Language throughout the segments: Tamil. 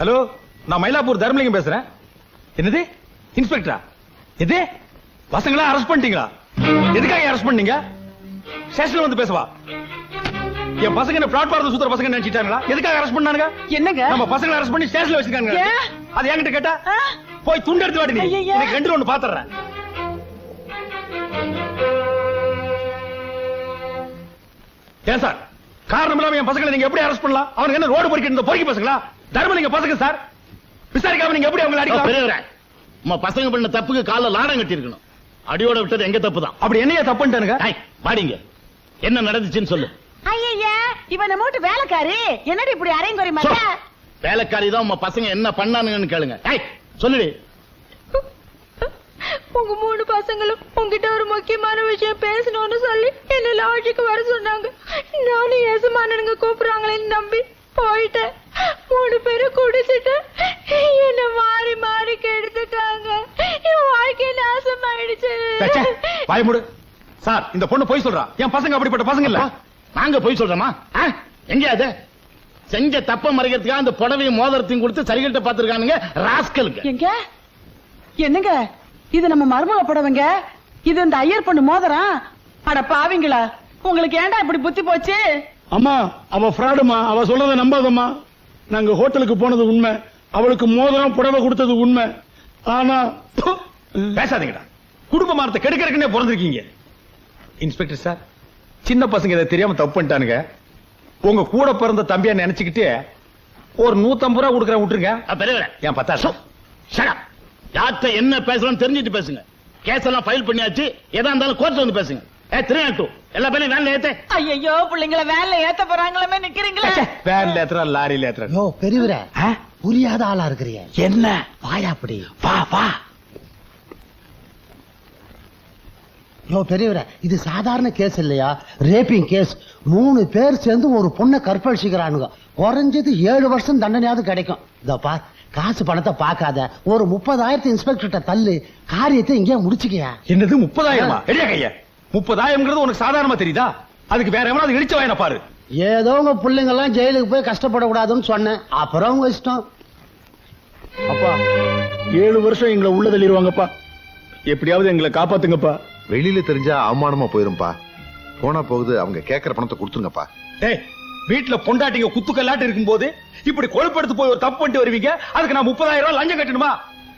ஹலோ, நான் மயிலாப்பூர் தர்மலிங்கம் பேசுறேன். என்னது இன்ஸ்பெக்டரா? எது பசங்களா அரெஸ்ட் பண்ணிட்டீங்களா? எதுக்காக அரெஸ்ட் பண்ணீங்க? ஸ்டேஷன்ல வந்து பேசவா? என் பசங்க என்ன பிளாட்ஃபார்ம்ல சுத்துற பசங்க நினைச்சிட்டாங்களா? எதுக்காக அரெஸ்ட் பண்ணானுங்க? என்னங்க நம்ம பசங்களை அரெஸ்ட் பண்ணி ஸ்டேஷன்ல வச்சிருக்காங்க. அது என்கிட்ட கேட்டா போய் துண்டு எடுத்து வாடி. நீ எனக்கு ரெண்டு ஒண்ணு பாத்துறேன். ஏன் சார் காரணம் இல்லாம என் பசங்களை நீங்க எப்படி அரெஸ்ட் பண்ணலாம்? அவனுக்கு என்ன ரோடு பொறுக்கி இருந்த பொறுக்கி பசங்களா? தர்மலிங்க பசங்க சார். விசாரிக்காம நீங்க எப்படி அவங்களை அடிக்கலாம்? நம்ம பசங்க பண்ண தப்புக்கு கால லாடம் கட்டி இருக்கணும். அடியோட விட்டது எங்க தப்பு தான். அப்படி என்னைய தப்புன்ட்டானுங்க? பாடிங்க, என்ன நடந்துச்சுன்னு சொல்லு. ஐயா இவன் நம்ம வீட்டு வேலைக்காரி. என்னடி இப்படி அரைங்குறை மாதிரி? வேலைக்காரி தான் உங்க பசங்க என்ன பண்ணானுங்கன்னு கேளுங்க. சொல்லுடி. உங்க 3 பசங்களும் உங்ககிட்ட ஒரு முக்கியமான விஷயம் பேசணும்னு சொல்லி என்ன லாட்ஜுக்கு வர சொன்னாங்க. நானும் எசமானனுங்க கூப்பிடுறாங்களேன்னு நம்பி போயிட்டேன். 3 பேரும் குடிச்சிட்டு என்ன மாறி மாறி கெடுத்துட்டாங்க. என் வாழ்க்கை நாசமாயிடுச்சு. வாய் மூடு. சார், இந்த பொண்ணு போய் சொல்றா. என் பசங்க அப்படிப்பட்ட பசங்க இல்ல. நாங்க போய் சொல்றோமா? எங்க அது செஞ்ச தப்ப மறைக்கிறதுக்காக அந்த புடவையும் மோதிரத்தையும் கொடுத்து சரிகிட்ட பாத்துருக்கானுங்க ராஸ்கலுக்கு. எங்க என்னங்க இது நம்ம மருமக புடவைங்க. இது இந்த ஐயர் பொண்ணு மோதிரம். அட பாவிங்களா, உங்களுக்கு ஏன்டா இப்படி புத்தி போச்சு? அம்மா, அவ ஃப்ராடுமா. அவ சொல்றதை நம்பாதம்மா. நாங்க ஹோட்டலுக்கு போனது உண்மை. அவளுக்கு மோதிரம் புடவை கொடுத்தது உண்மை. ஆனா பேசாதீங்கடா. குடும்ப மானத்தை கெடுக்கிறதுக்குன்னே பிறந்திருக்கீங்க. இன்ஸ்பெக்டர் சார், சின்ன பசங்க இதை தெரியாம தப்பு பண்ணிட்டானுங்க. உங்க கூட பிறந்த தம்பியா நினைச்சுக்கிட்டு ஒரு 150 ரூபா கொடுக்குறேன், விட்டுருங்க. ஏன் 10,000? யார்கிட்ட என்ன பேசலாம் தெரிஞ்சுட்டு பேசுங்க. கேஸ் எல்லாம் ஃபைல் பண்ணியாச்சு. எதா இருந்தாலும் கோர்ட்ல வந்து பேசுங்க. 3 எல்லா பேரையும் வேன்ல ஏத்த. ஐயோ பிள்ளைங்களை வேன்ல ஏத்த போறாங்களே, நிக்கிறீங்களா? வேன்ல ஏத்துறா, லாரியில ஏத்துறா. யோ பெரியவரே, புரியாத ஆளா இருக்கிறீ. என்ன வாயா அப்படி. வா வா. யோ பெரியவரே, இது சாதாரண கேஸ் இல்லையா? Wrapping case. 3 பேர் சேர்ந்து ஒரு பொண்ணை கற்பழிச்சுக்கிறானுங்க. குறைஞ்சது 7 வருஷம் தண்டனையாவது கிடைக்கும். இதப்பா, காசு பணத்தை பார்க்காத. ஒரு 30,000 இன்ஸ்பெக்டர்கிட்ட தள்ளு. காரியத்தை இங்கே முடிச்சுக்கியா. என்னது 30,000? எடியா கையா. 30,000 உனக்கு சாதாரணமா தெரியுதா? அதுக்கு வேற எவனாவது இடிச்ச வாயின பாரு. ஏதோ உங்க பிள்ளைங்க எல்லாம் ஜெயிலுக்கு போய் கஷ்டப்படக்கூடாதுன்னு சொன்னேன். அப்புறம் உங்க இஷ்டம். அப்பா, 7 வருஷம் எங்களை உள்ள தள்ளிடுவாங்கப்பா. எப்படியாவது எங்களை காப்பாத்துங்கப்பா. வெளியில தெரிஞ்சா அவமானமா போயிரும்பா. போனா போகுது, அவங்க கேட்கற பணத்தை கொடுத்துருங்கப்பா. டேய், வீட்டுல பொண்டாட்டிங்க குத்துக்கல்லாட்டு இருக்கும் போது இப்படி கொழுப்படுத்து போய் ஒரு தப்பு பண்ணிட்டு வருவீங்க. அதுக்கு நான் 30,000 ரூபாய் லஞ்சம் கட்டணுமா?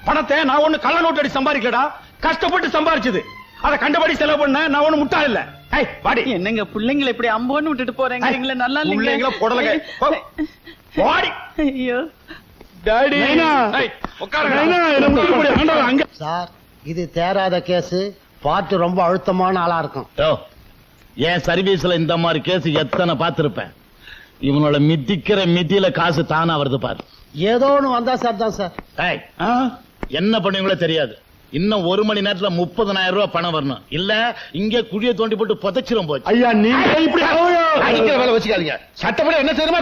பணத்தை நான் ஒண்ணு கள்ள நோட்டு அடி சம்பாதிக்கலடா, கஷ்டப்பட்டு சம்பாதிச்சது. அதை கண்டபடி செலவு பண்ண நான் ஒண்ணு முட்டாள் இல்ல. வாடி. என்னங்க பிள்ளைங்களை இப்படி அம்போன்னு விட்டுட்டு போறீங்க? நல்லா இல்லைங்களா? போடலங்க. வாடி. ஐயோ டாடி, சார், இது தேராத கேஸ். பார்த்து ரொம்ப அழுத்தமான ஆளா இருக்கும். என் சர்வீஸ்ல இந்த மாதிரி கேஸ் எத்தனை பார்த்திருப்பேன். இவனோட மிதிக்கிற மிதியில காசு தானா வருது பாரு. ஏதோ ஒண்ணு வந்தா சார் தான் சார். என்ன பண்ணுவீங்களோ தெரியாது. இன்னும் 1 மணி நேரத்துல 30,000 ரூபாய் பணம் வரணும். இல்ல இங்க குழிய தோண்டி போட்டு புதைச்சிரும் போச்சு. ஐயா, நீங்க இப்படி அடிக்கிற வேலை வச்சுக்காதீங்க. சட்டப்படி என்ன செய்யணுமோ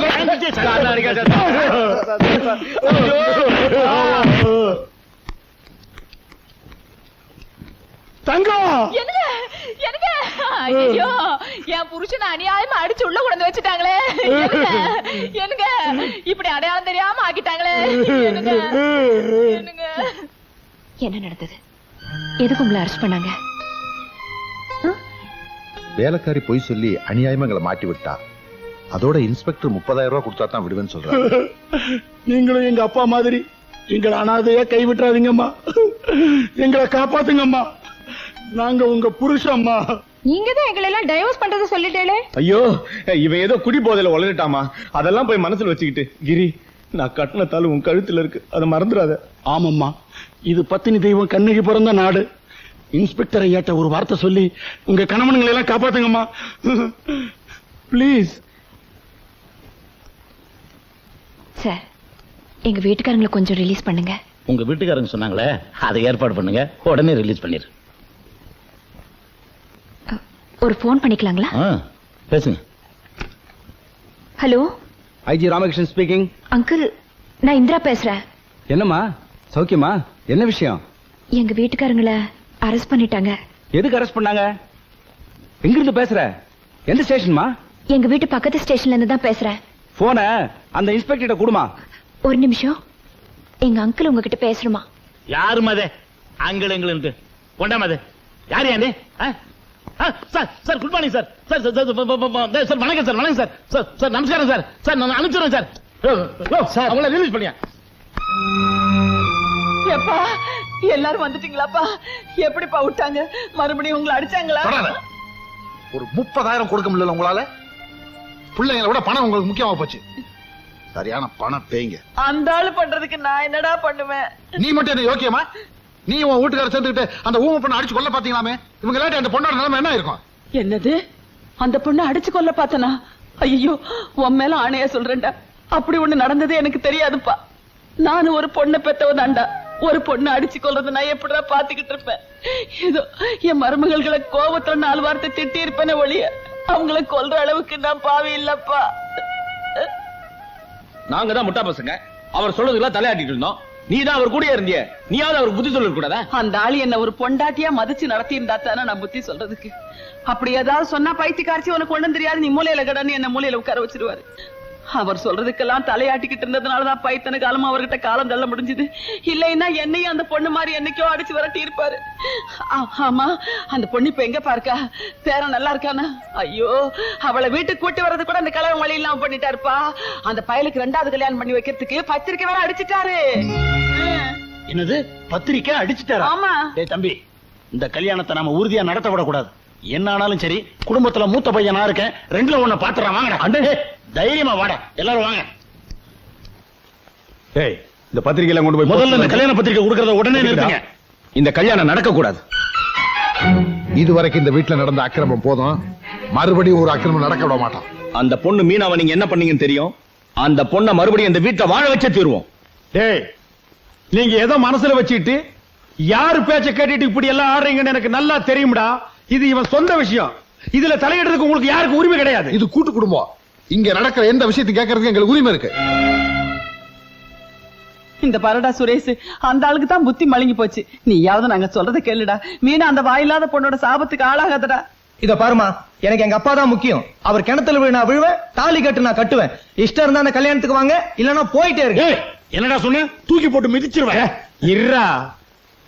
தங்கம். எனக்கு ஐயோ, என் புருஷன் அநியாயமா அடிச்சு உள்ள கொண்டு வச்சுட்டாங்களே. எனக்கு இப்படி அடையாளம் தெரியாம ஆக்கிட்டாங்களே. என்ன நடந்தது? எதுக்கு உங்களை அரெஸ்ட் பண்ணாங்க? வேலைக்காரி போய் சொல்லி அநியாயமா எங்களை மாட்டி விட்டா. அதோட இன்ஸ்பெக்டர் 30,000 ரூபாய் கொடுத்தா தான் விடுவேன்னு சொல்றாங்க. நீங்களும் எங்க அப்பா மாதிரி எங்களை அனாதையா கைவிட்டுறாதீங்கம்மா. எங்களை காப்பாத்துங்கம்மா. நாங்க உங்க புருஷம்மா. நீங்க தான் எங்களை எல்லாம் டைவர்ஸ் பண்றத சொல்லிட்டேளே. ஐயோ, இவன் ஏதோ குடி போதையில உளறிட்டாமா. அதெல்லாம் போய் மனசுல வச்சுக்கிட்டு, கிரி, நான் கட்டின தாலு உன் கழுத்துல இருக்கு, அதை மறந்துடாத. ஆமாம்மா, இது பத்தினி தெய்வம் கண்ணகி பிறந்த நாடு. இன்ஸ்பெக்டரை ஏட்ட ஒரு வார்த்தை சொல்லி உங்க கணவன்களை எல்லாம் காப்பாத்துங்கம்மா. பிளீஸ். சார், எங்க வீட்டுக்காரங்களை கொஞ்சம் ரிலீஸ் பண்ணுங்க. உங்க வீட்டுக்காரங்க சொன்னாங்களே, அதை ஏற்பாடு பண்ணுங்க. உடனே ரிலீஸ் பண்ணிரு. ஒரு போன் பண்ணிக்கலாங்களா? பேசுங்க. Hello, IG Ramakrishnan speaking. Uncle, நான் இந்திரா பேசுறேன். என்னம்மா, சௌக்கியமா? என்ன விஷயம்? எங்க வீட்டுக்காரங்களை அரெஸ்ட் பண்ணிட்டாங்க. எதுக்கு அரெஸ்ட் பண்ணாங்க? எங்க இருந்து பேசுற? எந்த ஸ்டேஷன்மா? எங்க வீட்டு பக்கத்து ஸ்டேஷன்ல இருந்து தான் பேசுறேன். போன அந்த இன்ஸ்பெக்டர் கொடுமா. ஒரு நிமிஷம். எங்க அங்கிள் உங்ககிட்ட பேசணுமா? யாரு மதே அங்கிள் எங்களுக்கு கொண்டாம அது யாரு யாரு sir sir good morning sir sir sir வணக்கம் சார் வணக்கம் சார் சார் சார் நமஸ்காரம் சார் சார் நான் அனுப்பிச்சுறேன் சார் சார் அவங்கள ரிலீஸ் பண்ணியா எப்பா எல்லாரும் வந்துட்டீங்களாப்பா? எப்படிப்பா விட்டாங்க? மறுபடியும் உங்களை அடிச்சாங்களா? ஒரு 30,000 கொடுக்க முடியல உங்களால? பிள்ளைங்களை விட பணம் உங்களுக்கு முக்கியமா போச்சு. சரியான பணம் பேய்ங்க. அந்த ஆளு பண்றதுக்கு நான் என்னடா பண்ணுவேன்? நீ மட்டும் என்ன யோக்கியமா? நீ உன் வீட்டுக்கார சேர்ந்துக்கிட்டு அந்த ஊமை பொண்ணை அடிச்சு கொல்ல பாத்தீங்களாமே? இவங்க இல்லாட்டி அந்த பொண்ணோட நிலைமை என்ன இருக்கும்? என்னது? அந்த பொண்ணு அடிச்சு கொல்ல பார்த்தனா? ஐயோ, உன் மேல ஆணையா சொல்றேன்டா, அப்படி ஒண்ணு நடந்தது எனக்கு தெரியாதுப்பா. நானும் ஒரு பொண்ணை பெத்தவதாண்டா. ஒரு பொண்ணு அடிச்சு கொல்றது நான் எப்படிடா பாத்துக்கிட்டு இருப்பேன்? ஏதோ என் மருமகள்களை கோபத்துல 4 வார்த்தை திட்டி இருப்பேனே ஒழிய அவங்கள கொல்ற அளவுக்கு நான் பாவி இல்லப்பா. நாங்க தான் முட்டா பசங்க. அவர் சொல்றதுக்கெல்லாம் தலையாட்டிட்டு இருந்தோம். நீ தான் அவர் கூட இருந்திய. நீயாவது அவருக்கு புத்தி சொல்ல கூடாதா? அந்த ஆளு என்ன ஒரு பொண்டாட்டியா மதிச்சு நடத்தி இருந்தா தானே நான் புத்தி சொல்றதுக்கு. அப்படி ஏதாவது சொன்னா பைத்தியக்காரச்சி உனக்கு ஒண்ணும் தெரியாது, நீ மூலையில கடன்னு என்ன மூலையில உட்கார வச்சிருவாரு. அவர் சொல்றதுக்கெல்லாம் தலையாட்டிக்கிட்டு இருந்ததுனாலதான் பைத்தன காலமா அவர்கிட்ட காலம் தள்ள முடிஞ்சது. இல்லைன்னா என்னையும் அந்த பொண்ணு மாதிரி என்னைக்கோ அடிச்சு விரட்டி இருப்பாரு. ஆமா, அந்த பொண்ணு இப்ப எங்க பாருக்கா? பேரன் நல்லா இருக்கானா? ஐயோ, அவளை வீட்டுக்கு கூட்டி வர்றது கூட அந்த கலவன் வழி இல்லாம பண்ணிட்டாருப்பா. அந்த பயலுக்கு 2வது கல்யாணம் பண்ணி வைக்கிறதுக்கு பத்திரிக்கை வேற அடிச்சுட்டாரு. என்னது பத்திரிக்கை அடிச்சுட்டாரா? ஆமா. டேய் தம்பி, இந்த கல்யாணத்தை நாம உறுதியா நடத்த விடக்கூடாது. என்ன ஆனாலும் சரி, குடும்பத்துல மூத்த பையன் நான் இருக்கேன். 2ல 1 பாத்துறேன். வாங்கடா அண்டே, தைரியமா வாடா, எல்லாரும் வாங்க. ஏய், இந்த பத்திரிகையில கொண்டு போய் முதல்ல இந்த கல்யாண பத்திரிக்கை கொடுக்கறத உடனே நிறுத்துங்க. இந்த கல்யாணம் நடக்க கூடாது. இதுவரைக்கும் இந்த வீட்டுல நடந்த அக்கிரமம் போதும். மறுபடியும் ஒரு அக்கிரமம் நடக்க விட மாட்டோம். அந்த பொண்ணு மீனாவை நீங்க என்ன பண்ணீங்கன்னு தெரியும். அந்த பொண்ணை மறுபடியும் இந்த வீட்டுல வாழ வச்சே தீருவோம். டேய், நீங்க ஏதோ மனசுல வச்சுட்டு யாரு பேச்ச கேட்டுட்டு இப்படி எல்லாம் ஆடுறீங்கன்னு எனக்கு நல்லா தெரியும்டா. இது இவன் சொந்த விஷயம். இதுல தலையிடுறதுக்கு உங்களுக்கு யாருக்கு உரிமை கிடையாது. இது கூட்டு குடும்பம். இங்க நடக்கிற எந்த விஷயத்தை கேட்கறதுக்கு எங்களுக்கு உரிமை இருக்கு. இந்த பரடா சுரேஷ், அந்த ஆளுக்கு தான் புத்தி மழுங்கி போச்சு. நீயாவது நாங்க சொல்றத கேளுடா. மீனா அந்த வாயில்லாத பொண்ணோட சாபத்துக்கு ஆளாகாதடா. இத பாருமா, எனக்கு எங்க அப்பா தான் முக்கியம். அவர் கிணத்துல விழு நான் விழுவேன், தாலி கட்டு நான் கட்டுவேன். இஷ்டம் இருந்தா அந்த கல்யாணத்துக்கு வாங்க, இல்லன்னா போயிட்டே இருக்கு. என்னடா சொன்ன? தூக்கி போட்டு மிதிச்சிருவேன். இருடா,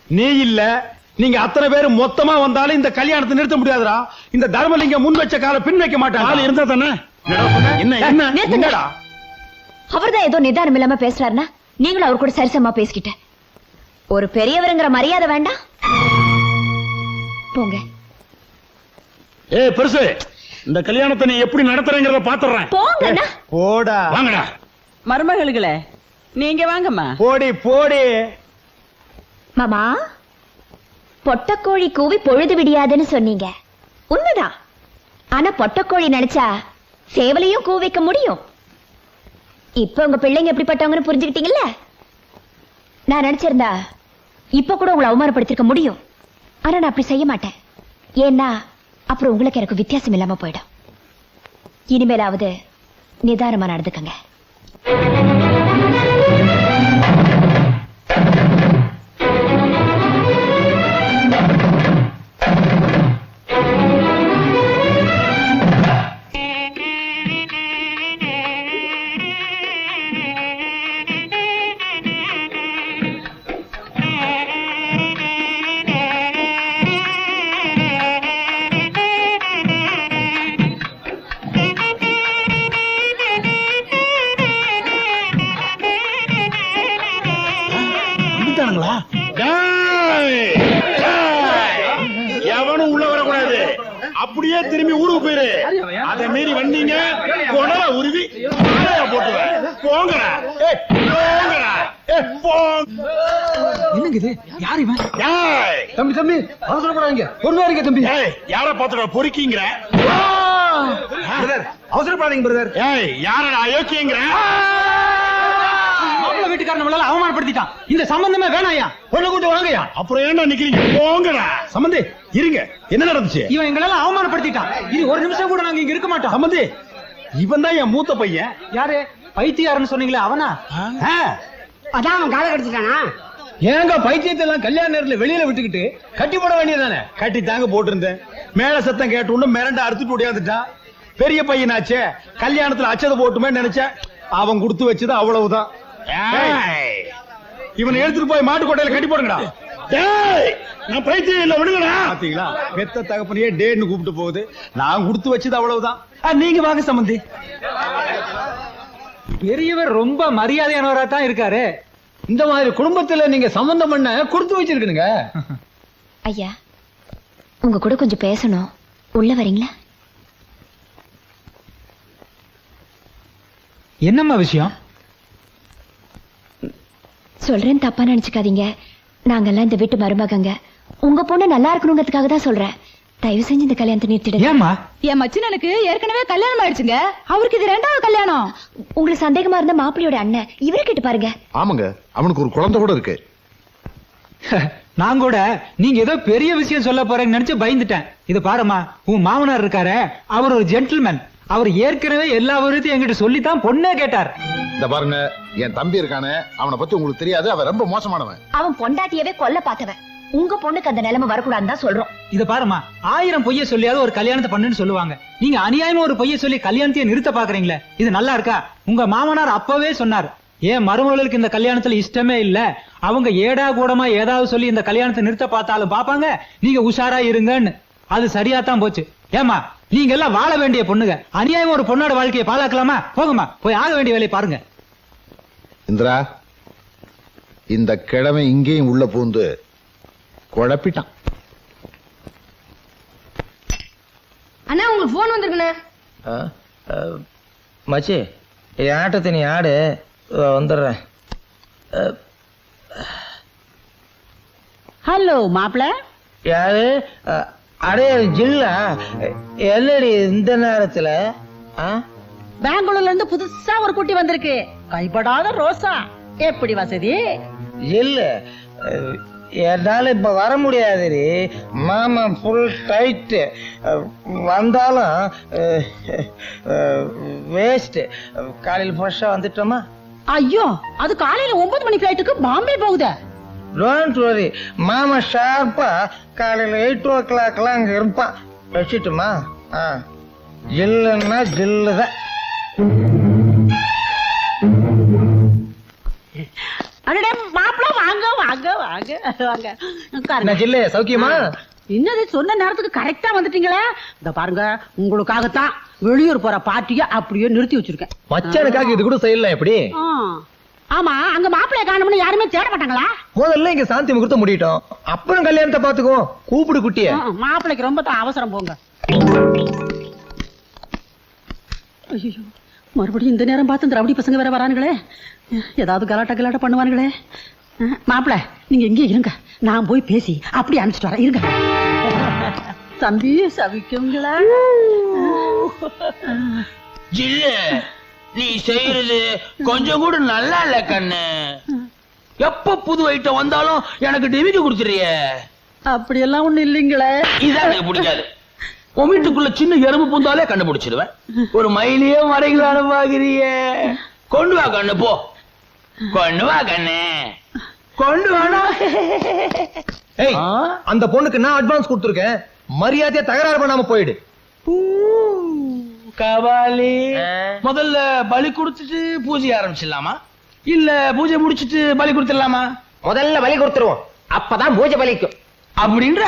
நீ இல்ல, நீங்க அத்தனை பேர் மொத்தமா வந்தாலும் இந்த கல்யாணத்தை நிறுத்த முடியாதுடா. இந்த தர்மலிங்கம் முன் வச்ச கால பின் வைக்க மாட்டான். ஆள் இருந்தா தானே. என்ன என்ன என்னடா? அவர்தான் ஏதோ நிதானம் இல்லாம பேசுறாருன்னா நீங்களும் அவர் கூட சரிசமா பேசிக்கிட்ட. ஒரு பெரியவருங்கிற மரியாதை வேண்டாம்? போங்க. பெருசு, இந்த கல்யாணத்தை நீ எப்படி நடத்துறேங்கிறத பாத்துறேன். போங்க. போடா. வாங்கடா. மருமகளுகளே, நீங்க வாங்கம்மா. போடி போடி. மாமா, பொட்டக்கோழி கூவி பொழுது விடியாதுன்னு சொன்னீங்க. உண்மைதான். ஆனா பொட்டக்கோழி நினைச்சா சேவலையும் கூவிக்க முடியும். இப்ப உங்க பிள்ளைங்க எப்படிப்பட்டவங்கன்னு புரிஞ்சுக்கிட்டீங்கல்ல. நான் நினைச்சிருந்தா இப்ப கூட உங்களை அவமானப்படுத்திருக்க முடியும். ஆனா நான் அப்படி செய்ய மாட்டேன். ஏன்னா அப்புறம் உங்களுக்கு எனக்கு வித்தியாசம் இல்லாம போயிடும். இனிமேலாவது நிதானமா நடந்துக்கங்க. எவனும் உள்ள வரக்கூடாது. அப்படியே திரும்பி ஊருக்கு போயிரு. அதை மீறி வந்தீங்க கொடல உருவி போட்டுவேன். போங்கடா போங்கடா. என்னங்க இது? யார் இவன்? தம்பி தம்பி, அவசரப்படாதீங்க. பொறுமையா இருங்க தம்பி. யார பாத்துட பொறுக்கிங்கிற? அவசரப்படாதீங்க பிரதர். யாரடா அயோக்கியங்கிற? வீட்டுக்காரன் நம்மளால அவமானப்படுத்திட்டான். இந்த சம்பந்தமே வேணாயா, பொண்ணு கூட்டு வாங்கயா. அப்புறம் ஏன்டா நிக்கிறீங்க? போங்கடா. சம்பந்தி இருங்க, என்ன நடந்துச்சு? இவன் எங்களால அவமானப்படுத்திட்டான். இது ஒரு நிமிஷம் கூட நாங்க இங்க இருக்க மாட்டோம். சம்பந்தி, இவன் தான் என் மூத்த பையன். யாரு? பைத்தியாருன்னு சொன்னீங்களே அவனா? அதான் அவன் காலை கடிச்சிட்டானா? ஏங்க பைத்தியத்தை எல்லாம் கல்யாண நேரத்துல வெளியில விட்டுக்கிட்டு கட்டி போட வேண்டியதானே? கட்டி தாங்க போட்டிருந்தேன். மேல சத்தம் கேட்டு மிரண்ட அறுத்துட்டு ஓடியாந்துட்டான். பெரிய பையனாச்சே, கல்யாணத்துல அச்சதை போட்டுமே நினைச்சேன். அவன் கொடுத்து வச்சது அவ்வளவுதான். இவனை எடுத்துட்டு போய் மாட்டு கொட்டையில கட்டி போடுங்கடா. டேய், நான் பைத்தியம் இல்ல, விடுங்கடா. பாத்தீங்களா, பெத்த தகப்பனையே டேன்னு கூப்பிட்டு போகுது. நான் கொடுத்து வச்சது அவ்வளவுதான். நீங்க வாங்க சம்பந்தி. பெரியவர் ரொம்ப மரியாதையானவரா தான் இருக்காரு. இந்த மாதிரி குடும்பத்துல நீங்க சம்பந்தம் பண்ண கொடுத்து வச்சிருக்கீங்க. ஐயா, உங்க கூட கொஞ்சம் பேசணும். உள்ள வரீங்களா? என்னம்மா விஷயம்? சொல்றேன், தப்பா நினைச்சுக்காதீங்க. நாங்கெல்லாம் இந்த வீட்டு மருமகங்க. உங்க பொண்ணு நல்லா இருக்கணுங்கிறதுக்காக தான் சொல்றேன். தயவு செஞ்சு இந்த கல்யாணத்தை நிறுத்திடுங்க. ஏம்மா? என் மச்சினனுக்கு ஏற்கனவே கல்யாணம் ஆயிடுச்சுங்க. அவருக்கு இது 2வது கல்யாணம். உங்களுக்கு சந்தேகமா இருந்த மாப்பிள்ளையோட அண்ணன் இவரை கேட்டு பாருங்க. ஆமாங்க, அவனுக்கு ஒரு குழந்தை கூட இருக்கு. நான் கூட நீங்க ஏதோ பெரிய விஷயம் சொல்ல போறேன்னு நினைச்சு பயந்துட்டேன். இது பாருமா, உன் மாமனார் இருக்காரு, அவர் ஒரு ஜென்டில்மேன். அவர் ஏற்கனவே எல்லா விவரத்தையும் என்கிட்ட சொல்லித்தான் பொண்ணே கேட்டார். இந்த பாருங்க, என் தம்பி இருக்கானே, அவனை பத்தி உங்களுக்கு தெரியாது. அவன் ரொம்ப மோசமானவன். அவன் பொண்டாட்டியவே கொல்ல பார்த்தவன். உங்க பொண்ணுக்கு அந்த நிலைமை வரக்கூடாதுன்னு தான் சொல்றோம். இது பாருமா, 1000 பொய்ய சொல்லியாவது ஒரு கல்யாணத்தை பண்ணுன்னு சொல்லுவாங்க. நீங்க அநியாயமா ஒரு பொய்ய சொல்லி கல்யாணத்தையே நிறுத்த பாக்குறீங்களே, இது நல்லா இருக்கா? உங்க மாமனார் அப்பவே சொன்னார், ஏன் மருமகளுக்கு இந்த கல்யாணத்துல இஷ்டமே இல்ல, அவங்க ஏடா கூடமா ஏதாவது சொல்லி இந்த கல்யாணத்தை நிறுத்த பார்த்தாலும் பாப்பாங்க, நீங்க உஷாரா இருங்கன்னு. அது சரியா தான் போச்சு. ஏமா, நீங்க எல்லாம் வாழ வேண்டிய பொண்ணுங்க. அநியாயமா ஒரு பொண்ணோட வாழ்க்கையை பாழாக்கலாமா? போங்கம்மா, போய் ஆக வேண்டிய வேலையை பாருங்க. இந்திரா, இந்த கிழமை இங்கேயும் உள்ள பூந்து குழப்பிட்டான். அண்ணா, உங்களுக்கு போன் வந்திருக்குண்ணே. மச்சி, ஆட்டத்தை நீ ஆடு, வந்துடுறேன். ஹலோ மாப்பிள்ள. யாரு? அடே ஜில்லா, என்னடி இந்த நேரத்துல? பெங்களூர்ல இருந்து புதுசா ஒரு குட்டி வந்திருக்கு, கைப்படாத ரோசா. எப்படி வசதி? இல்ல, என்னால இப்ப வர முடியாதுரி. மாமா ஃபுல் டைட். வந்தாலும் வேஸ்ட். காலையில் ஃப்ரெஷ்ஷா வந்துட்டோமா? ஐயோ, அது காலையில 9 மணி பிளைட்டுக்கு பாம்பே போகுது. டோன்ட் வரி, மாமா ஷார்ப்பா காலையில 8 o'clock அங்க இருப்பான். வச்சுட்டுமா? ஜில்லுன்னா ஜில்லுதான். அடடே மாப்பிள்ள, வாங்க வாங்க வாங்க வாங்க. என்ன ஜில்லு, சௌக்கியமா? என்னது, சொன்ன நேரத்துக்கு கரெக்டா வந்துட்டீங்களே. இந்த பாருங்க, உங்களுக்காகத்தான் வெளியூர் போற பார்ட்டிய அப்படியே நிறுத்தி வச்சிருக்கேன். மச்சானுக்காக இது கூட செய்யலாம் எப்படி? ஆமா, அங்க மாப்பிள்ளைய காணோம்னு யாருமே தேட மாட்டாங்களா? முதல்ல இங்க சாந்தி முகூர்த்தம் முடியட்டும், அப்புறம் கல்யாணத்தை பாத்துக்குவோம். கூப்பிடு குட்டிய. மாப்பிள்ளைக்கு ரொம்ப தான் அவசரம், போங்க. ஐயோ, மறுபடியும் இந்த நேரம் பார்த்து இந்த ரவுடி பசங்க வேற வரானுங்களே. ஏதாவது கலாட்டா பண்ணுவானுங்களே. மாப்பிள்ள, நீங்க எங்கே இருங்க, நான் போய் பேசி அப்படி அனுப்பிச்சிட்டு வரேன். இருங்க. தம்பி சவிக்குங்களா? ஜில்லு, நீ செய்யறது கொஞ்சம் கூட நல்லா இல்ல கண்ணு. எப்ப புது ஐட்டம் வந்தாலும் எனக்கு டிவிடி கொடுத்துறிய. அப்படியெல்லாம் ஒண்ணு இல்லைங்களே. இதான் எனக்கு பிடிக்காது. உன் வீட்டுக்குள்ள சின்ன எறும்பு பூந்தாலே கண்டுபிடிச்சிடுவேன். ஒரு மயிலையே மறைகளான பாக்குறிய. கொண்டு வா கண்ணு, போ கொண்டு வா கண்ணு, கொண்டு வாடா. ஏய், அந்த பொண்ணுக்கு நான் அட்வான்ஸ் கொடுத்துருக்கேன். மரியாதையா தகராறு பண்ணாம போயிடு. கபாலி, முதல்ல பலி கொடுத்துட்டு பூஜை ஆரம்பிச்சிடலாமா, இல்ல பூஜை முடிச்சிட்டு பலி கொடுத்துடலாமா? முதல்ல பலி கொடுத்துருவோம், அப்பதான் பூஜை பலிக்கும். அப்படின்ற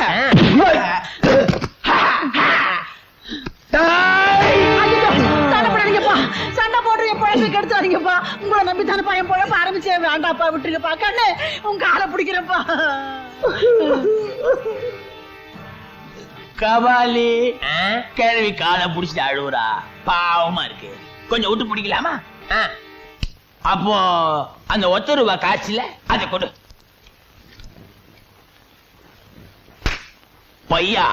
சண்டை போடுற பழத்தை கெடுத்தாதீங்கப்பா. உங்களை நம்பி தானே பையன் பழப்ப ஆரம்பிச்சே. வேண்டாப்பா, விட்டுருங்கப்பா. கண்ணு, உங்க காலை பிடிக்கிறப்பா. கபாலி, கேள்வி காலை புடிச்சிட்டு அழுவுறா, பாவமா இருக்கு. கொஞ்சம் விட்டு பிடிக்கலாமா? அப்போ அந்த ₹1 காசுல அதை கொடு. பையா,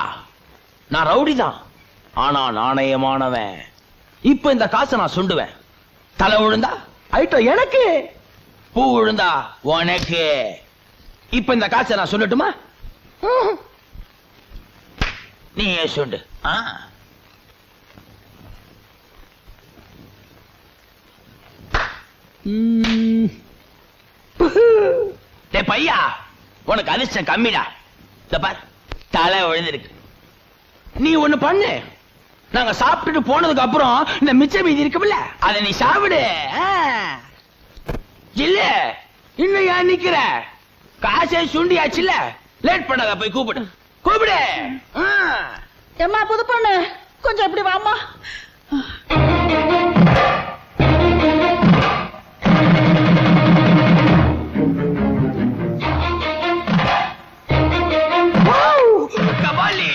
நான் ரவுடி தான், ஆனா நாணயமானவன். இப்ப இந்த காசை நான் சுண்டுவேன். தலை விழுந்தா ஐட்டம் எனக்கு, பூ விழுந்தா உனக்கு. இப்ப இந்த காசை நான் சொல்லட்டுமா? நீ சொல்லு. பையா, உனக்கு அதிர்ஷ்டம் கம்மிடா. இந்த பார், தலை விழுந்திருக்கு. நீ ஒண்ணு பண்ணு, நாங்க சாப்பிட்டுட்டு போனதுக்கு அப்புறம் இந்த மிச்ச மீதி இருக்குல்ல, அதை நீ சாப்பிடு. இல்ல, இன்னும் ஏன் நிக்கிற? காசே சுண்டியாச்சுல, லேட் பண்ணாத, போய் கூப்பிடு கூப்பிடு. ஏம்மா புது பொண்ணு, கொஞ்சம் இப்படி வாம்மா. கபாலி,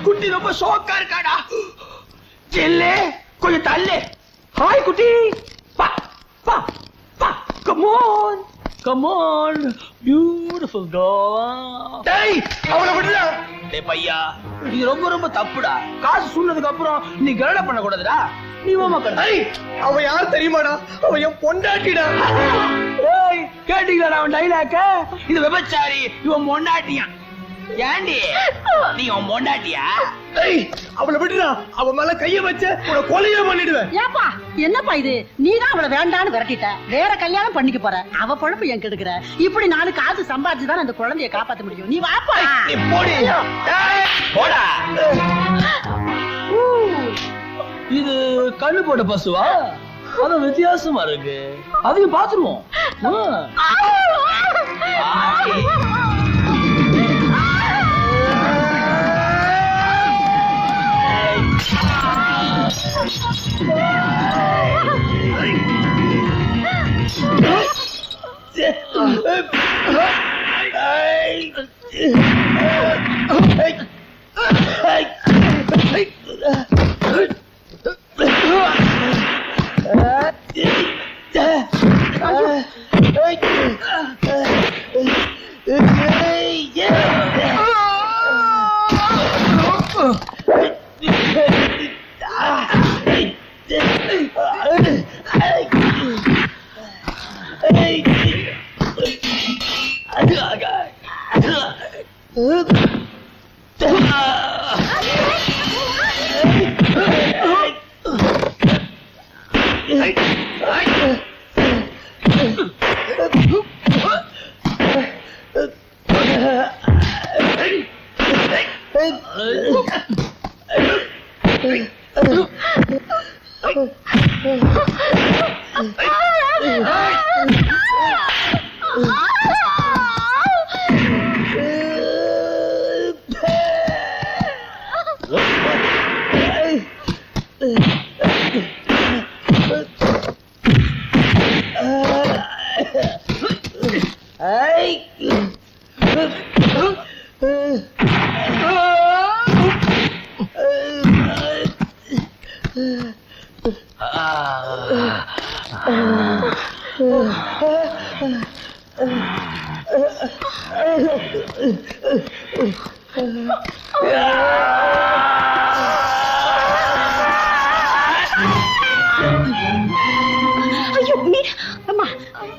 குட்டி ரொம்ப ஷோக்கா இருக்காடா. செல்லே, கொஞ்சம் தள்ளு. ஹாய் குட்டி, பா பா பா, come on come on, beautiful girl. டேய், அவளை விடுடா. டேய் பையா, இது ரொம்ப ரொம்ப தப்புடா. காசு சொன்னதுக்கு அப்புறம் நீ கரட பண்ண கூடாதுடா. நீ ஓமா கர. அவ யார் தெரியுமாடா? அவ என் பொண்டாட்டிடா. ஏய், கேட்டீங்களா அவன் டைலாக்க? இது விபச்சாரி, இவன் பொண்டாட்டியா? ஏண்டி நீ உன் பொண்டாட்டியா? அவளை விடுடா. அவ மேல கைய வச்ச உன கொலையே பண்ணிடுவேன். ஏப்பா என்னப்பா இது? நீதான் அவளை வேண்டான்னு விரட்டிட்ட, வேற கல்யாணம் பண்ணிக்க போற. அவ பொழப்பு என் கெடுக்கிற. இப்படி 4 காசு சம்பாதிச்சுதான் அந்த குழந்தைய காப்பாத்த முடியும். நீ வாப்பா. நீ போடி. டேய், போடா. இது கண்ணு போட்ட பசுவா? அது வித்தியாசமா இருக்கு. அதையும் பாத்துருவோம்.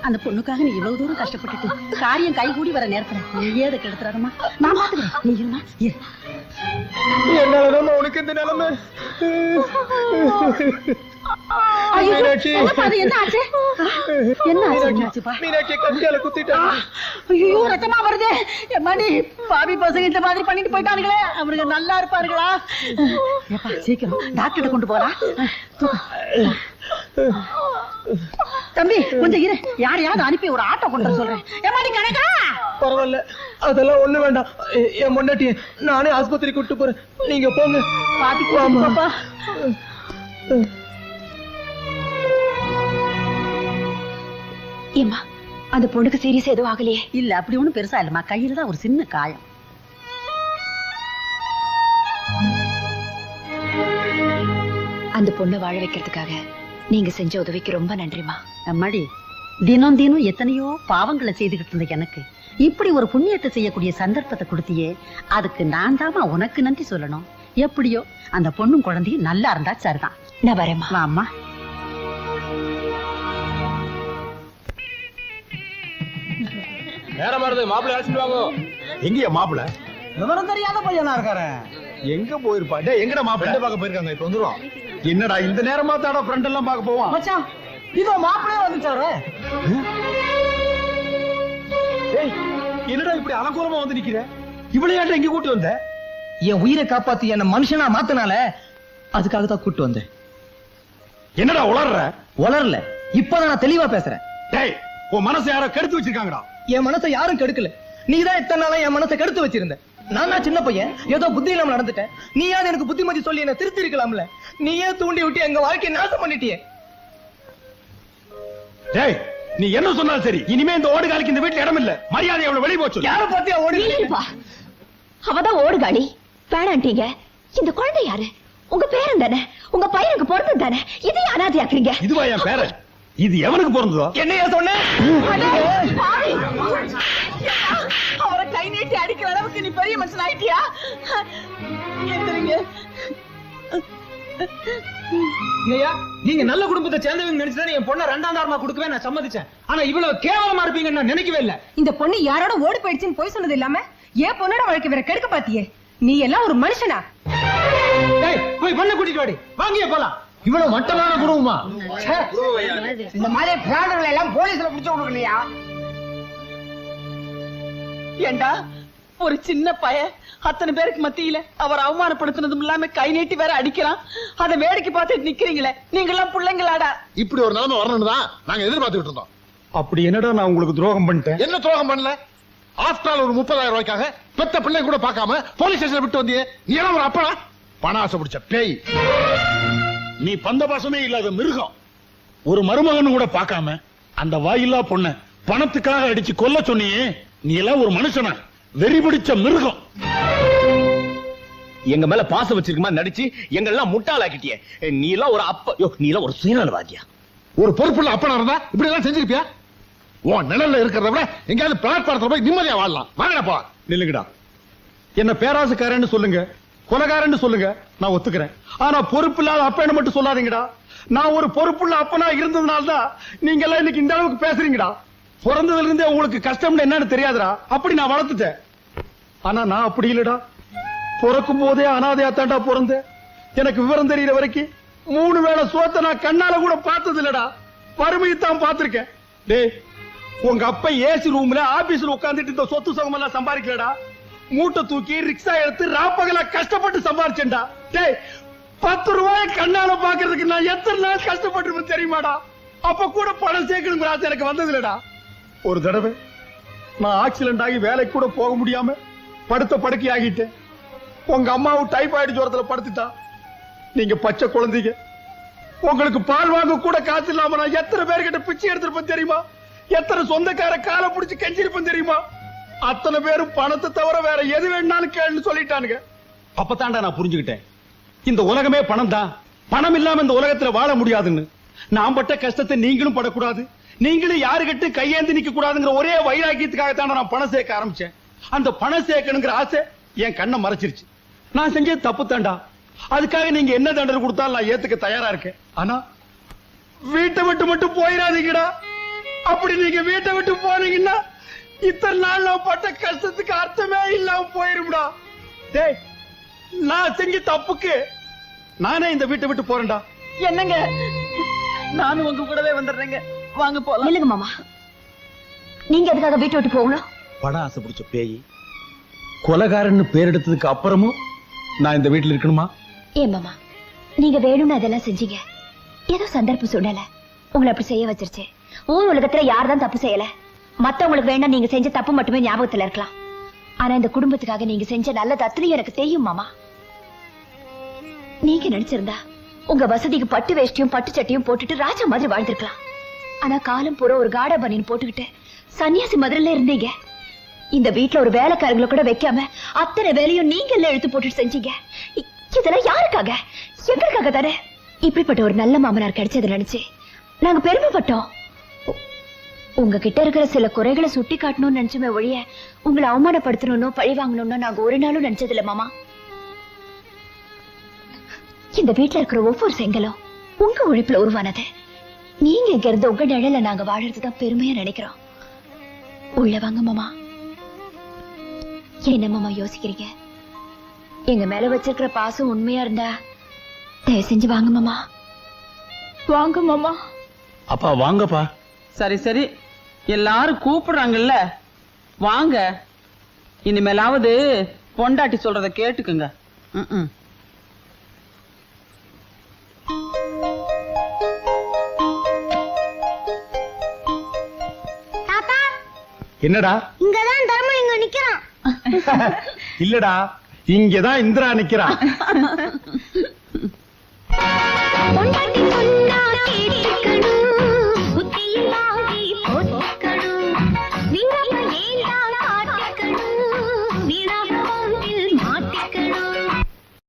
அந்த பொண்ணுக்காக நீ இவ்வளவு தூரம் கஷ்டப்பட்டுட்டு காரியம் கைகூடி வர நேரத்துல நீயே அதை கெடுத்துறாதம்மா. நான் பாத்துக்கிறேன், நீ இருமா. என்னாலதான் உனக்கு இந்த நிலைமை. என்ன ஆச்சு? மீனாட்சி கத்தியால குத்திட்டாங்க. ஐயோ, ரத்தமா வருது. எம்மாடி, பாவி பசங்க இந்த மாதிரி பண்ணிட்டு போயிட்டானுங்களே. அவனுக்கு நல்லா இருப்பாருங்களா? சீக்கிரம் டாக்டர் கொண்டு போறா. தம்பி கொஞ்சம் இரு, யாரையாவது அனுப்பி ஒரு ஆட்டோ கொண்டு வர சொல்றேன். எம்மாடி கணக்கா? பரவாயில்ல, அதெல்லாம் ஒண்ணு வேண்டாம். என் பொண்டாட்டி நானே ஆஸ்பத்திரி கூட்டு போறேன், நீங்க போங்க. பாத்துக்கோப்பா. ஏம்மா, அந்த பொண்ணுக்கு சீரியஸ் எதுவும் ஆகலையே? இல்ல, அப்படி ஒண்ணும் பெருசா இல்லம்மா. கையில தான் ஒரு சின்ன காயம். அந்த பொண்ணை வாழ வைக்கிறதுக்காக நீங்க செஞ்ச உதவிக்கு ரொம்ப நன்றிமா. அம்மாடி, தினம் தினம் எத்தனையோ பாவங்களை செய்துகிட்டு இருந்த எனக்கு இப்படி ஒரு புண்ணியத்தை செய்யக்கூடிய சந்தர்ப்பத்தை கொடுத்தியே, அதுக்கு நான் தாமா உனக்கு நன்றி சொல்லணும். எப்படியோ அந்த பொண்ணும் குழந்தையும் நல்லா இருந்தா சரிதான். நான் வரேம்மா. அம்மா, நேரம் வருது, மாப்பிள்ளை அழைச்சிட்டு வாங்க. எங்கயா மாப்பிள்ள? விவரம் தெரியாத பையனா இருக்காரு. எங்க போயிருப்பா? டேய், எங்கடா மாப்பிள்ள பார்க்க போயிருக்காங்க? இப்ப வந்துருவோம். என்னடா இந்த நேரமா தாடா ஃப்ரெண்ட் எல்லாம் பார்க்க போவான்? மச்சான், இதோ மாப்பிள்ளையே வந்துட்டாரு. டேய், என்னடா இப்படி அலங்கோலமா வந்து நிக்கிற? இவளையாட்ட எங்க கூட்டி வந்த? என் உயிரை காப்பாத்தி என்ன மனுஷனா மாத்தனால அதுக்காக தான் கூட்டு வந்தேன். என்னடா உளர்ற? உளரல, இப்பதான் நான் தெளிவா பேசுறேன். டேய், உன் மனசை யாரோ கெடுத்து வச்சிருக்காங்கடா. என் மனசை யாரும் கெடுக்கல, நீதான் இத்தனை நாளா என் மனசை கெடுத்து வச்சிருந்த. நான் சின்ன பையன், ஏதோ புத்தி இல்லாம நடந்துட்டேன். நீயாவது எனக்கு புத்திமதி சொல்லி என்ன திருத்தி இருக்கலாம்ல. நீயே தூண்டி விட்டு எங்க வாழ்க்கையை நாசம் பண்ணிட்டியே. டேய், நீ என்ன சொன்னாலும் சரி, இனிமே இந்த ஓடுகாலிக்கு இந்த வீட்டுல இடம் இல்ல. மரியாதை அவளை வெளியே போச்சு. யார பாத்தியா ஓடி? அவதான் ஓடுகாளி வேணாண்டீங்க. இந்த குழந்தை யாரு? உங்க பேரன் தானே, உங்க பையனுக்கு பிறந்தது தானே, இதையும் அனாதையாக்குறீங்க. இதுவா என் பேரன்? இது எவனுக்கு பிறந்ததோ? என்னையா சொன்ன? அவரை கை நீட்டி அடிக்கிற அளவுக்கு நீ பெரிய மனுஷன் ஆயிட்டியா? எந்திரிங்க. ஐயா, நீங்க நல்ல குடும்பத்தை சேர்ந்தவங்க நினைச்சுதான் என் பொண்ணை 2ஆம் தாரமா கொடுக்கவே நான் சம்மதிச்சேன். ஆனா இவ்வளவு கேவலமா இருப்பீங்கன்னு நான் நினைக்கவே இல்ல. இந்த பொண்ணு யாரோட ஓடி போயிடுச்சுன்னு போய் சொன்னது இல்லாம ஏன் பொண்ணோட வாழ்க்கை வேற கெடுக்க பாத்தியே? நீ எல்லாம் ஒரு மனுஷனா? போய் பொண்ணை கூட்டிட்டு வாடி, வாங்கியே போலாம். இவ்வளவு மட்டமான குடும்பமா? இந்த மாதிரி பிராடுகளை எல்லாம் போலீஸ்ல புடிச்சு கொடுக்கலையா? ஏண்டா ஒரு சின்ன பையன் அத்தனை பேருக்கு மத்தியில அவர் அவமானப்படுத்தினதும் இல்லாம கை நீட்டி வேற அடிக்கிறான். அதை வேடிக்கை பார்த்துட்டு நிக்கிறீங்களே, நீங்க எல்லாம் பிள்ளைங்களாடா? இப்படி ஒரு நிலைமை வரணும்னு தான் நாங்க எதிர்பார்த்துக்கிட்டு இருந்தோம். அப்படி என்னடா நான் உங்களுக்கு துரோகம் பண்ணிட்டேன்? என்ன துரோகம் பண்ணல? ஆஃப்டர் ஆல் ஒரு 30,000 ரூபாய்க்காக பெத்த பிள்ளை கூட பார்க்காம போலீஸ் ஸ்டேஷன்ல விட்டு வந்தியே. நீ எல்லாம் ஒரு அப்பனா? பண ஆசை பிடிச்ச பேய். நீ பந்த பாசமே இல்லாத மிருகம். ஒரு மருமகன் கூட பார்க்காம அந்த வாயில்லா பொண்ண பணத்துக்காக அடிச்சு கொல்ல சொன்னியே, நீ எல்லாம் ஒரு மனுஷனா? வெறி பிடிச்ச மிருகம். எங்க மேல பாசம் வச்சிருக்குமா நடிச்சு எங்கெல்லாம் முட்டாளாக்கிட்டியே. நீ எல்லாம் ஒரு அப்ப, நீ எல்லாம் ஒரு சுயநலவாதியா? ஒரு பொறுப்புள்ள அப்பனா இருந்தா இப்படி எல்லாம் செஞ்சிருப்பியா? உன் நிழல்ல இருக்கிறத விட எங்கயாவது பிளாட்பாரத்துல போய் நிம்மதியா வாழலாம். வாங்கடா போ. நில்லுங்கடா. என்ன பேராசக்காரன்னு சொல்லுங்க, கொலகாரன்னு சொல்லுங்க, நான் ஒத்துக்கிறேன். ஆனா பொறுப்பில்லாத அப்பன்னு மட்டும் சொல்லாதீங்கடா. நான் ஒரு பொறுப்புள்ள அப்பனா இருந்ததுனால்தான் நீங்க எல்லாம் இன்னைக்கு இந்த அளவுக்கு பேசுறீங்கடா. பிறந்ததுல இருந்தே உங்களுக்கு கஷ்டம்னு என்னன்னு தெரியாதுடா. அப்படி நான் வளர்த்துட்டேன். ஆனா நான் அப்படி இல்லடா. பிறக்கும் போதே அனாதையாத்தாண்டா பிறந்தேன். எனக்கு விவரம் தெரியற வரைக்கும் 3 வேளை சோத்தை நான் கண்ணால கூட பார்த்தது இல்லடா. வறுமையைத்தான் பார்த்திருக்கேன். டேய், உங்க அப்பா ஏசி ரூம்ல ஆபீஸ்ல உட்கார்ந்துட்டு இந்த சொத்து சுகம் எல்லாம் சம்பாதிக்கலடா. மூட்டை தூக்கி ரிக்ஷா எடுத்து ராப்பகலா கஷ்டப்பட்டு சம்பாதிச்சேன்டா. டேய், 10 ரூபாய் கண்ணால பாக்குறதுக்கு நான் எத்தனை நாள் கஷ்டப்பட்டு தெரியுமாடா? அப்ப கூட பணம் சேர்க்கணுங்கிற ஆசை எனக்கு வந்தது இல்லடா. ஒரு தடவை நான் ஆக்சிடென்ட் ஆகி வேலைக்கு கூட போக முடியாம படுத்த படுக்கை ஆகிட்டேன். உங்க அம்மாவும் டைபாய்டு ஜுரத்துல படுத்துட்டா. நீங்க பச்சை குழந்தைங்க, உங்களுக்கு பால் வாங்க கூட காசு இல்லாம நான் எத்தனை பேர்கிட்ட பிச்சை எடுத்திருப்பேன் தெரியுமா? எத்தனை சொந்தக்கார காலை பிடிச்சு கெஞ்சிருப்பேன் தெரியுமா? அத்தனை பேரும் பணத்தை தவிர வேற எது வேணாலும் கேளுன்னு சொல்லிட்டானுங்க. அப்பதான்டா நான் புரிஞ்சுக்கிட்டேன், இந்த உலகமே பணம் தான். பணம் இல்லாம இந்த உலகத்துல வாழ முடியாதுன்னு. நான் பட்ட கஷ்டத்தை நீங்களும் படக்கூடாது, நீங்களும் யாருகிட்ட கையேந்து நிக்க கூடாதுங்கிற ஒரே வைராக்கியத்துக்காகத்தான் நான் பணம் சேர்க்க ஆரம்பிச்சேன். அந்த பணம் சேர்க்கணுங்கிற ஆசை என் கண்ணை மறைச்சிருச்சு. நான் செஞ்சது தப்பு தாண்டா. அதுக்காக நீங்க என்ன தண்டனை கொடுத்தாலும் நான் ஏத்துக்க தயாரா இருக்கேன். ஆனா வீட்டை விட்டு மட்டும் போயிடாதீங்கடா. அப்படி நீங்க வீட்டை விட்டு போனீங்கன்னா இத்தனை நாள் நான் பட்ட கஷ்டத்துக்கு அர்த்தமே இல்லாம போயிரும்டா. டேய், நான் செஞ்ச தப்புக்கு நானே இந்த வீட்டை விட்டு போறேன்டா. என்னங்க, நானும் உங்க கூடவே வந்துடுறேங்க. வாங்க போலாம். இல்லங்க மாமா, நீங்க எதுக்காக வீட்டை விட்டு போகணும்? பண ஆசை பிடிச்ச பேய், கொலகாரன்னு பேர் எடுத்ததுக்கு அப்புறமும் நான் இந்த வீட்டுல இருக்கணுமா? ஏன் மாமா, நீங்க வேணும்னு அதெல்லாம் செஞ்சீங்க. ஏதோ சந்தர்ப்ப சூழ்நிலை உங்களை அப்படி செய்ய வச்சிருச்சு. ஊர் உலகத்துல யார்தான் தப்பு செய்யல. மத்தவங்களுக்கு வேணா நீங்க செஞ்ச தப்பு மட்டுமே ஞாபகத்துல இருக்கலாம். ஆனா இந்த குடும்பத்துக்காக நீங்க செஞ்ச நல்லது அத்தனையும் எனக்கு தெரியும் மாமா. நீங்க நினைச்சிருந்தா உங்க வசதிக்கு பட்டு வேஷ்டியும் பட்டு சட்டையும் போட்டுட்டு ராஜா மாதிரி வாழ்ந்திருக்கலாம். ஆனா காலம் பூரா ஒரு காடா பனியன் போட்டுக்கிட்டு சன்னியாசி மதுரையில இருந்தீங்க. இந்த வீட்டுல ஒரு வேலைக்காரங்களை கூட வைக்காம அத்தனை வேலையும் நீங்க எல்லாம் எழுத்து போட்டுட்டு செஞ்சீங்க. இதெல்லாம் யாருக்காக? எங்களுக்காக தானே. இப்படிப்பட்ட ஒரு நல்ல மாமனார் கிடைச்சதை நினைச்சு நாங்க பெருமைப்பட்டோம். உங்ககிட்ட இருக்கிற சில குறைகளை சுட்டி காட்டணும்னு நினைச்சுமே ஒழிய உங்களை அவமானப்படுத்தணும்னோ பழி வாங்கணும்னோ நாங்க ஒரு நாளும் நினைச்சது இல்ல மாமா. இந்த வீட்டுல இருக்கிற ஒவ்வொரு செங்கலும் உங்க உழைப்புல உருவானது. நீங்க இங்க இருந்த உங்க நிழல நாங்க வாழறதுதான் பெருமையா நினைக்கிறோம். உள்ள வாங்க மாமா. என்ன மாமா யோசிக்கிறீங்க? எங்க மேல வச்சிருக்கிற பாசம் உண்மையா இருந்தா தயவு செஞ்சு வாங்க மாமா. வாங்க மாமா. அப்பா வாங்கப்பா. சரி சரி, எல்லாரும் கூப்பிடுறாங்கல்ல, வாங்க. இனிமேலாவது பொண்டாட்டி சொல்றத கேட்டுக்குங்க. என்னடா? இங்கதான் தர்மலிங்கம் நிக்கிறான். இல்லடா, இங்கதான் இந்திரா நிக்கிறான்.